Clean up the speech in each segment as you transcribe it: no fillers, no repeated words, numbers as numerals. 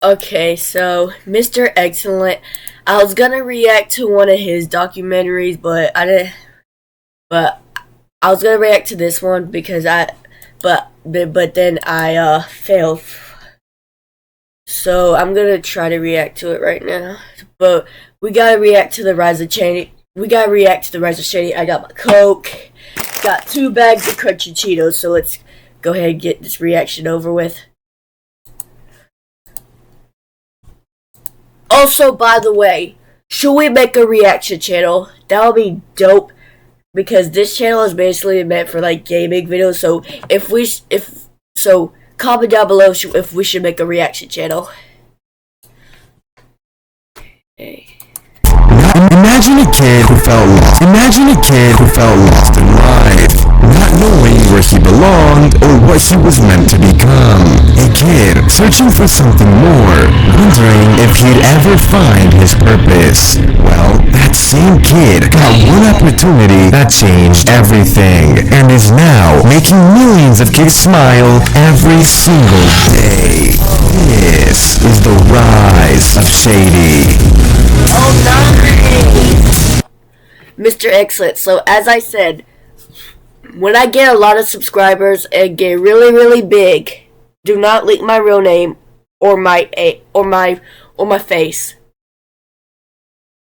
Okay, so Mr. Excellent, I was gonna react to one of his documentaries, but I didn't. But I was gonna react to this one because but then I failed. So I'm gonna try to react to it right now. But we gotta react to the Rise of Shady. We gotta react to the Rise of Shady. I got my Coke, got 2 bags of crunchy Cheetos. So let's go ahead and get this reaction over with. Also, by the way, should we make a reaction channel? That would be dope, because this channel is basically meant for like gaming videos. So comment down below if we should make a reaction channel. Okay. Imagine a kid who felt lost. Imagine a kid who felt lost in life, not knowing where he belonged or what he was meant to become. A kid searching for something more, wondering if he'd ever find his purpose. Well, that same kid got one opportunity that changed everything, and is now making millions of kids smile every single day. This is the rise of Shady. Oh, nice! Mr. Excellent, so as I said, when I get a lot of subscribers and get really big, do not leak my real name or my face.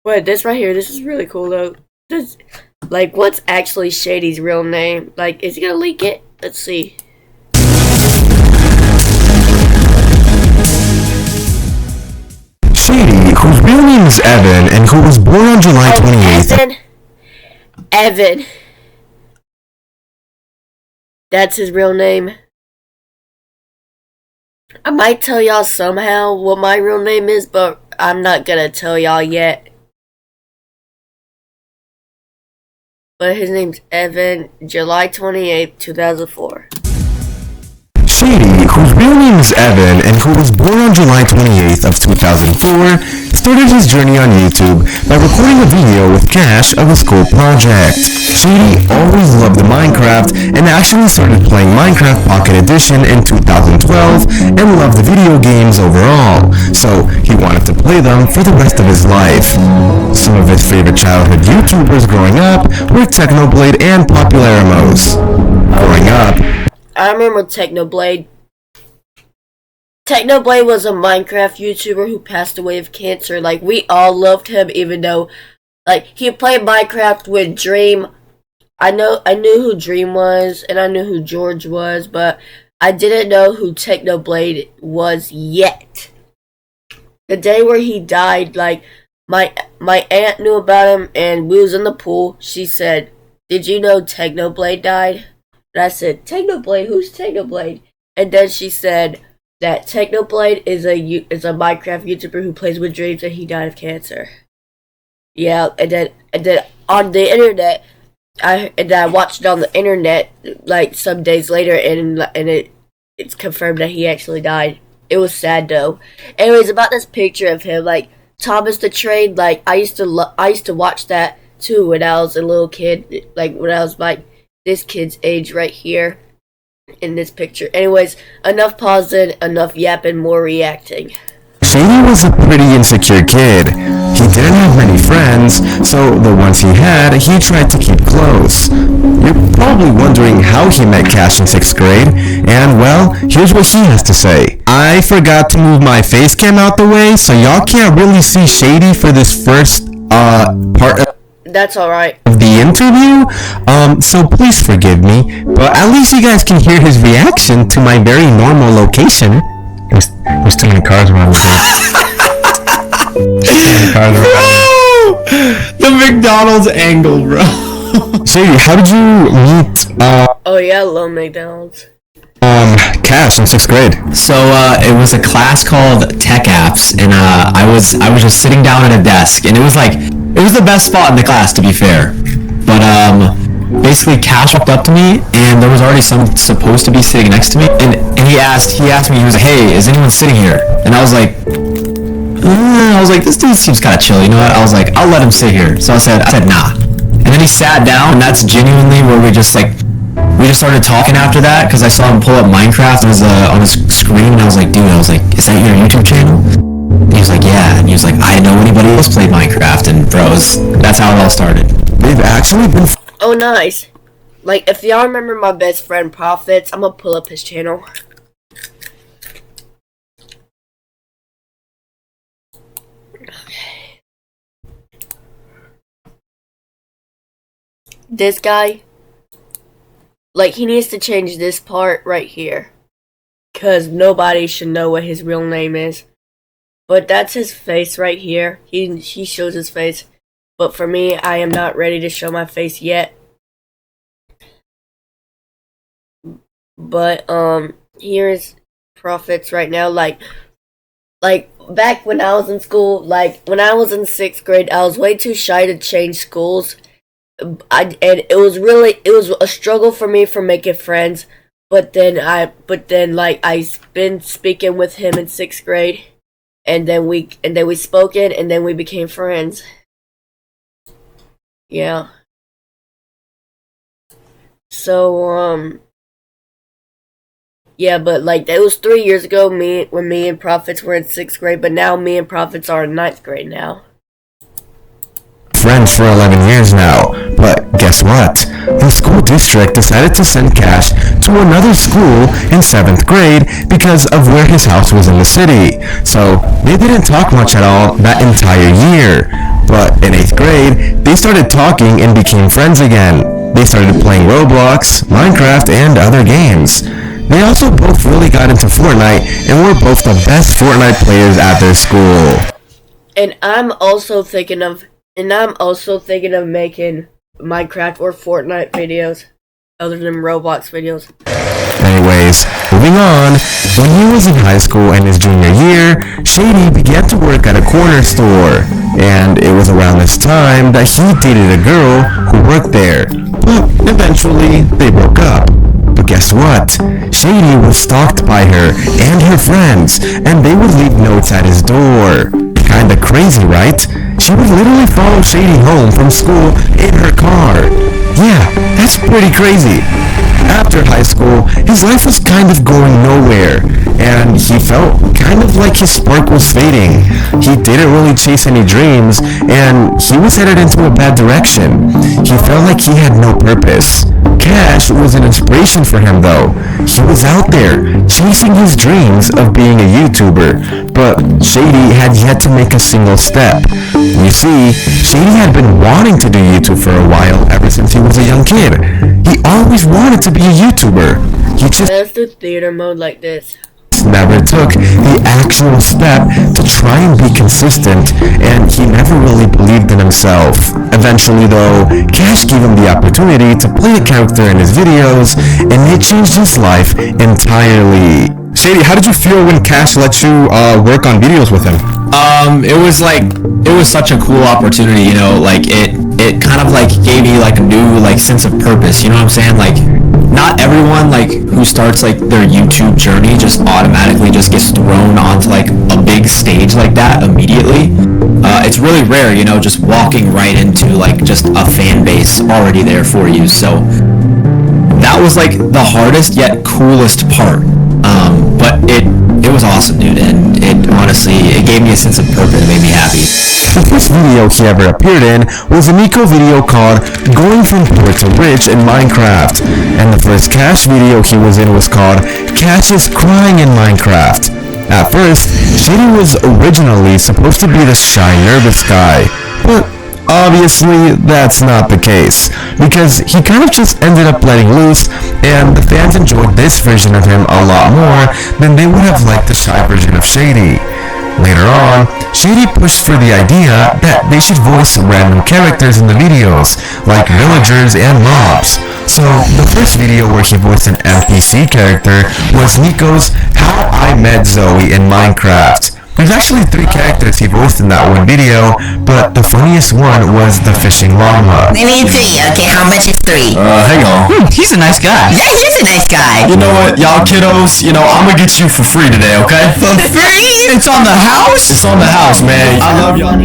Wait, this right here, this is really cool though. This, like, what's actually Shady's real name? Like, is he gonna leak it? Let's see. Shady, whose real name is Evan and who was born on July 28th. Evan. That's his real name. I might tell y'all somehow what my real name is, but I'm not gonna tell y'all yet. But his name's Evan, July 28th, 2004. Shady, whose real name is Evan and who was born on July 28th of 2004, started his journey on YouTube by recording a video with Cash of a school project. Shady always loved Minecraft and actually started playing Minecraft Pocket Edition in 2012 and loved the video games overall, so he wanted to play them for the rest of his life. Some of his favorite childhood YouTubers growing up were Technoblade and Popularamos. Growing up, I remember Technoblade. Technoblade was a Minecraft YouTuber who passed away of cancer. Like, we all loved him, even though, like, he played Minecraft with Dream. I knew who Dream was, and I knew who George was, but I didn't know who Technoblade was yet. The day where he died, like, my aunt knew about him, and we was in the pool. She said, "Did you know Technoblade died?" And I said, "Technoblade? Who's Technoblade?" And then she said that Technoblade is a Minecraft YouTuber who plays with Dreams, and he died of cancer. Yeah, and then on the internet, I watched it on the internet like some days later, and it's confirmed that he actually died. It was sad though. Anyways, about this picture of him, like Thomas the Train, like I used to watch that too when I was a little kid, like when I was like this kid's age right here in this picture. Anyways, enough pausing, enough yapping, more reacting. Shady was a pretty insecure kid. He didn't have many friends, so the ones he had, he tried to keep close. You're probably wondering how he met Cash in 6th grade, and well, here's what he has to say. I forgot to move my face cam out the way, so y'all can't really see Shady for this first, part of That's alright. the interview, so please forgive me, but at least you guys can hear his reaction to my very normal location. There's too many cars around me. The McDonald's angle, bro. Shady, how did you meet, Oh yeah, I love McDonald's. Cash in 6th grade? So it was a class called Tech Apps, and I was just sitting down at a desk, and it was the best spot in the class, to be fair. But basically Cash walked up to me, and there was already someone supposed to be sitting next to me, and he asked me, he was like, "Hey, is anyone sitting here?" And I was like, this dude seems kind of chill, you know what? I was like, I'll let him sit here. So I said, nah. And then he sat down, and that's genuinely where we just like we just started talking after that because I saw him pull up Minecraft on his screen, and I was like, dude, is that your YouTube channel? And he was like, yeah. And he was like, I didn't know anybody else played Minecraft, and bros, that's how it all started. They've actually been... Oh, nice. Like, if y'all remember my best friend Profits, I'm gonna pull up his channel. Okay. This guy, like, he needs to change this part right here, because nobody should know what his real name is. But that's his face right here. He shows his face. But for me, I am not ready to show my face yet. But here's Profits right now. Like back when I was in school, like when I was in 6th grade, I was way too shy to change schools. And it was a struggle for me for making friends. But then I've been speaking with him in 6th grade, and then we spoken, and then we became friends. Yeah. So yeah, but like that was 3 years ago. When me and Profits were in 6th grade, but now me and Profits are in 9th grade now. friends for 11 years now, but guess what? The school district decided to send Cash to another school in 7th grade because of where his house was in the city. So they didn't talk much at all that entire year. But in 8th grade, they started talking and became friends again. They started playing Roblox, Minecraft, and other games. They also both really got into Fortnite and were both the best Fortnite players at their school. And I'm also thinking of making Minecraft or Fortnite videos, other than Roblox videos. Anyways, moving on, when he was in high school and his junior year, Shady began to work at a corner store. And it was around this time that he dated a girl who worked there. But eventually, they broke up. But guess what? Shady was stalked by her and her friends, and they would leave notes at his door. Kinda crazy, right? She would literally follow Shady home from school in her car. Yeah, that's pretty crazy. After high school, his life was kind of going nowhere, and he felt kind of like his spark was fading. He didn't really chase any dreams, and he was headed into a bad direction. He felt like he had no purpose. Cash was an inspiration for him though. He was out there, chasing his dreams of being a YouTuber, but Shady had yet to make a single step. You see, Shady had been wanting to do YouTube for a while ever since he was a young kid. He always wanted to be a YouTuber. He just Let's do theater mode like this. never took the actual step to try and be consistent, and he never really believed in himself. Eventually though, Cash gave him the opportunity to play a character in his videos, and it changed his life entirely. Shady, how did you feel when Cash let you work on videos with him? It was such a cool opportunity, you know, like it kind of like gave me like a new like sense of purpose, you know what I'm saying? Like, not everyone like who starts like their YouTube journey just automatically just gets thrown onto like a big stage like that immediately. It's really rare, you know, just walking right into like just a fan base already there for you. So that was like the hardest yet coolest part. But it was awesome, dude, and it gave me a sense of purpose. It made me happy. The first video he ever appeared in was a Nico video called Going from Poor to Rich in Minecraft, and the first Cash video he was in was called Cash is Crying in Minecraft. At first, Shady was originally supposed to be the shy, nervous guy, but obviously that's not the case, because he kind of just ended up letting loose, and the fans enjoyed this version of him a lot more than they would have liked the shy version of Shady. Later on, Shady pushed for the idea that they should voice random characters in the videos, like villagers and mobs. So, the first video where he voiced an NPC character was Nico's How I Met Zoe in Minecraft. There's actually 3 characters he voiced in that one video, but the funniest one was the fishing llama. I need 3, okay, how much is 3? Hang on. He's a nice guy. Yeah, he is a nice guy. You know what, y'all kiddos, you know, I'm gonna get you for free today, okay? For free? It's on the house? It's on the house, man. I love y'all.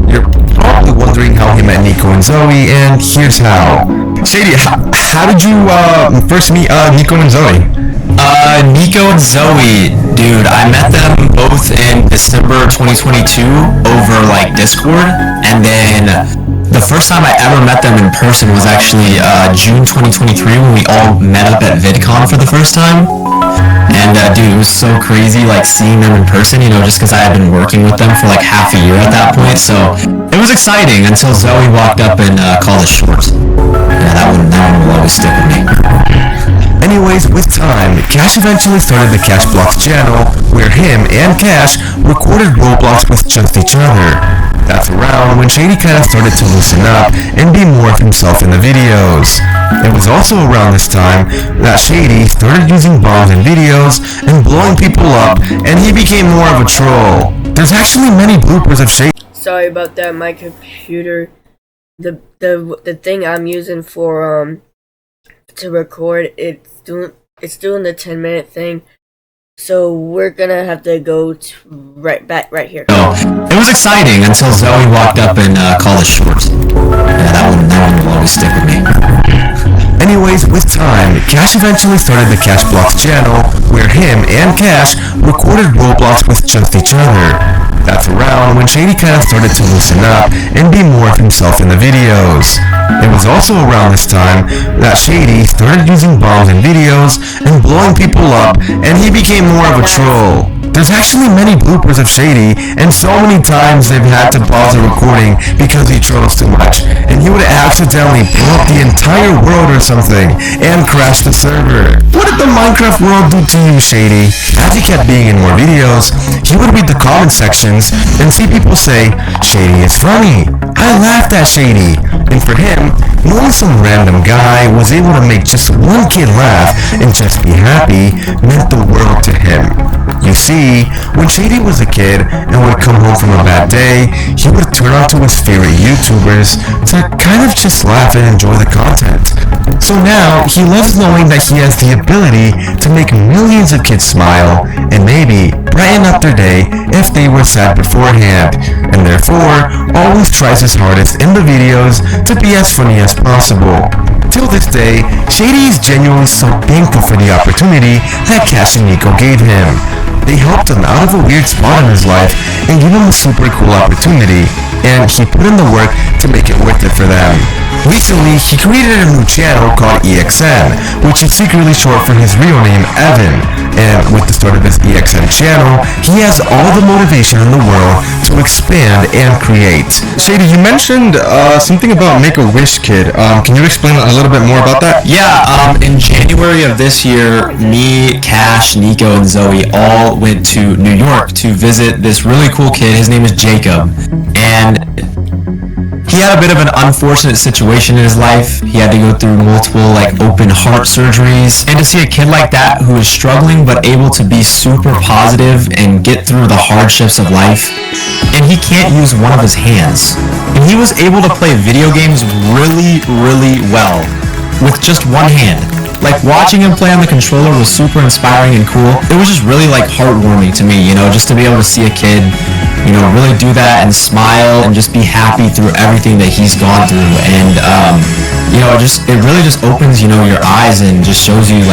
You're probably wondering how he met Nico and Zoe, and here's how. Shady, how did you first meet Nico and Zoe? Nico and Zoe, dude, I met them both in December 2022 over like Discord, and then the first time I ever met them in person was actually June 2023 when we all met up at VidCon for the first time. And dude, it was so crazy like seeing them in person, you know, just because I had been working with them for like half a year at that point. So it was exciting until Zoe walked up and called us short. Yeah, that one will always stick with me. Anyways, with time, Cash eventually started the Cash Blocks channel, where him and Cash recorded Roblox with just each other. That's around when Shady kinda started to loosen up and be more of himself in the videos. It was also around this time that Shady started using bombs in videos and blowing people up, and he became more of a troll. There's actually many bloopers of Shady. Sorry about that. My computer, the thing I'm using for to record, it's doing the 10-minute thing. So we're gonna have to go back right here. So it was exciting until Zoe walked up and called us short. Yeah, that one will always stick with me. Anyways, with time, Cash eventually started the Cash Blocks channel, where him and Cash recorded Roblox with just each other. That's around when Shady kinda started to loosen up and be more of himself in the videos. It was also around this time that Shady started using bombs in videos and blowing people up, and he became more of a troll. There's actually many bloopers of Shady, and so many times they've had to pause the recording because he trolls too much, and he would accidentally blow up the entire world or something, and crash the server. What did the Minecraft world do to you, Shady? As he kept being in more videos, he would read the comment sections and see people say, "Shady is funny. I laughed at Shady." And for him, knowing some random guy was able to make just one kid laugh and just be happy meant the world to him. You see, when Shady was a kid and would come home from a bad day, he would turn on to his favorite YouTubers to kind of just laugh and enjoy the content. So now, he loves knowing that he has the ability to make millions of kids smile and maybe brighten up their day if they were sad beforehand, and therefore always tries his hardest in the videos to be as funny as possible. Till this day, Shady is genuinely so thankful for the opportunity that Cash and Nico gave him. They helped him out of a weird spot in his life and gave him a super cool opportunity, and he put in the work to make it worth it for them. Recently, he created a new channel called EXN, which is secretly short for his real name, Evan. And with the start of his EXN channel, he has all the motivation in the world to expand and create. Shady, you mentioned something about Make-A-Wish Kid. Can you explain a little bit more about that? Yeah, in January of this year, me, Cash, Nico, and Zoe all went to New York to visit this really cool kid. His name is Jacob, and he had a bit of an unfortunate situation in his life. He had to go through multiple open heart surgeries, and to see a kid like that who is struggling but able to be super positive and get through the hardships of life, and he can't use one of his hands, and he was able to play video games really, really well with just one hand. Watching him play on the controller was super inspiring and cool. It was just really heartwarming to me, just to be able to see a kid, really do that and smile and just be happy through everything that he's gone through. And it really just opens your eyes and just shows you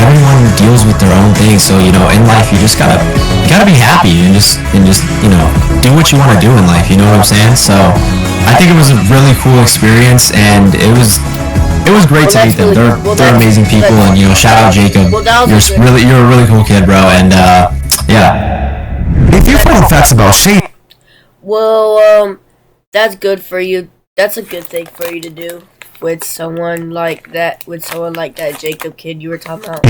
everyone deals with their own things. So in life you just gotta be happy and just do what you want to do in life. You know what I'm saying? So I think it was a really cool experience, and it was great to meet them. They're amazing people, and shout out Jacob. You're a really cool kid, bro. And yeah. If you find facts about Shady, well, that's good for you. That's a good thing for you to do with someone like that. Jacob kid you were talking about.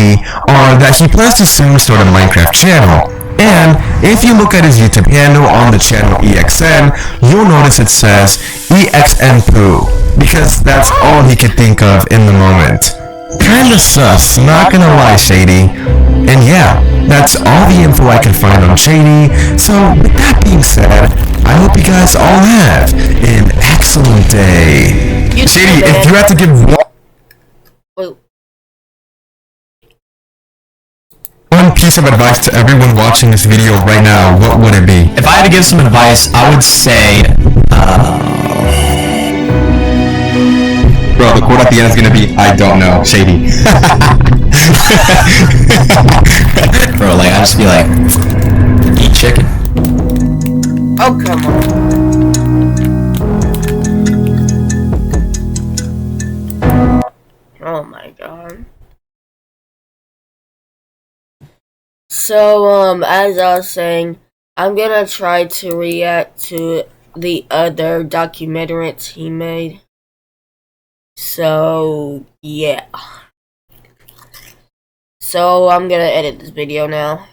are that he plans to soon start a Minecraft channel. And if you look at his YouTube handle on the channel EXN, you'll notice it says EXN Poo, because that's all he could think of in the moment. Kinda sus, not gonna lie, Shady. And yeah, that's all the info I can find on Shady. So with that being said, I hope you guys all have an excellent day. Shady, if you had to give one piece of advice to everyone watching this video right now, what would it be? If I had to give some advice, I would say, Bro, bro, the quote at the end is gonna be, I don't know, shady. Bro, like, I just be like, eat chicken. Oh, come on. Oh my god. So, as I was saying, I'm gonna try to react to the other documentaries he made. So, yeah. So, I'm gonna edit this video now.